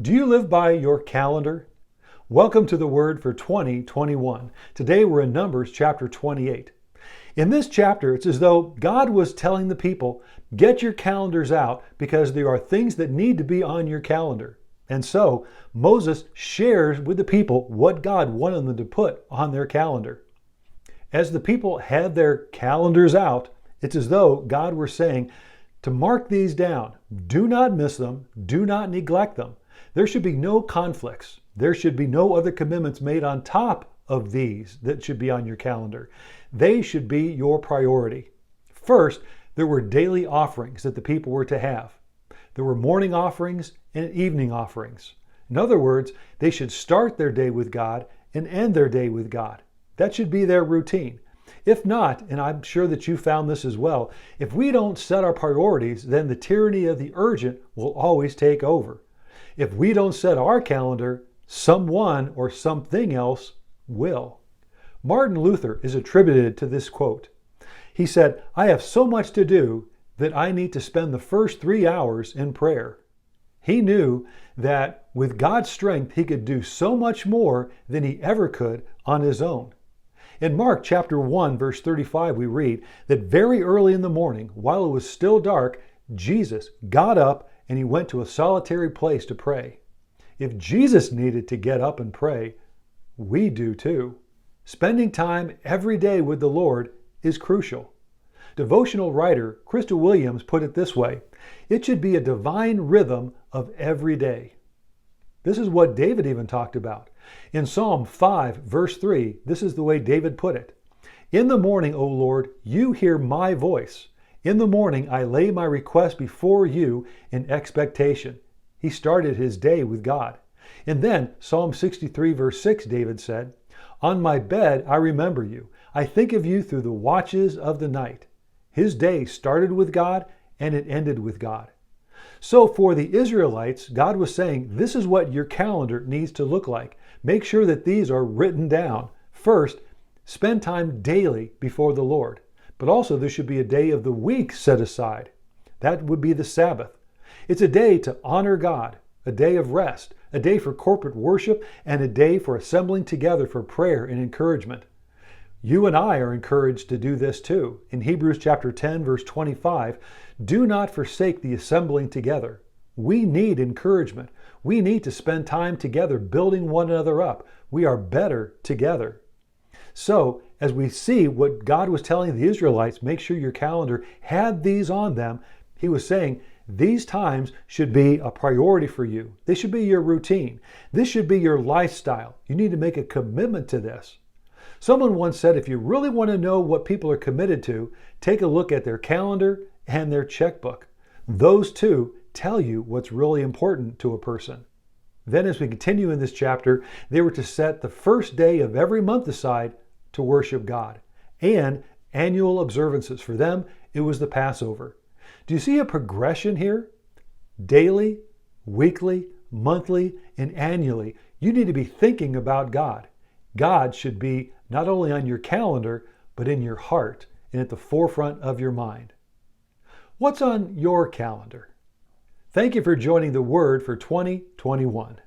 Do you live by your calendar? Welcome to the Word for 2021. Today we're in Numbers chapter 28. In this chapter, it's as though God was telling the people, get your calendars out because there are things that need to be on your calendar. And so Moses shares with the people what God wanted them to put on their calendar. As the people had their calendars out, it's as though God were saying to mark these down. Do not miss them. Do not neglect them. There should be no conflicts. There should be no other commitments made on top of these that should be on your calendar. They should be your priority. First, there were daily offerings that the people were to have. There were morning offerings and evening offerings. In other words, they should start their day with God and end their day with God. That should be their routine. If not, and I'm sure that you found this as well, if we don't set our priorities, then the tyranny of the urgent will always take over. If we don't set our calendar, someone or something else will. Martin Luther is attributed to this quote. He said, I have so much to do that I need to spend the first 3 hours in prayer. He knew that with God's strength, he could do so much more than he ever could on his own. In Mark chapter 1, verse 35, we read that very early in the morning, while it was still dark, Jesus got up and he went to a solitary place to pray. If Jesus needed to get up and pray, we do too. Spending time every day with the Lord is crucial. Devotional writer Crystal Williams put it this way, it should be a divine rhythm of every day. This is what David even talked about. In Psalm 5, verse 3, this is the way David put it. In the morning, O Lord, you hear my voice. In the morning, I lay my request before you in expectation. He started his day with God. And then Psalm 63, verse 6, David said, on my bed, I remember you. I think of you through the watches of the night. His day started with God and it ended with God. So for the Israelites, God was saying, this is what your calendar needs to look like. Make sure that these are written down. First, spend time daily before the Lord. But also there should be a day of the week set aside. That would be the Sabbath. It's a day to honor God, a day of rest, a day for corporate worship, and a day for assembling together for prayer and encouragement. You and I are encouraged to do this too. In Hebrews chapter 10, verse 25, do not forsake the assembling together. We need encouragement. We need to spend time together building one another up. We are better together. So, as we see what God was telling the Israelites, make sure your calendar had these on them, he was saying, these times should be a priority for you. They should be your routine. This should be your lifestyle. You need to make a commitment to this. Someone once said, if you really want to know what people are committed to, take a look at their calendar and their checkbook. Those two tell you what's really important to a person. Then as we continue in this chapter, they were to set the first day of every month aside to worship God and annual observances. For them, it was the Passover. Do you see a progression here? Daily, weekly, monthly, and annually, you need to be thinking about God. God should be not only on your calendar, but in your heart and at the forefront of your mind. What's on your calendar? Thank you for joining the Word for 2021.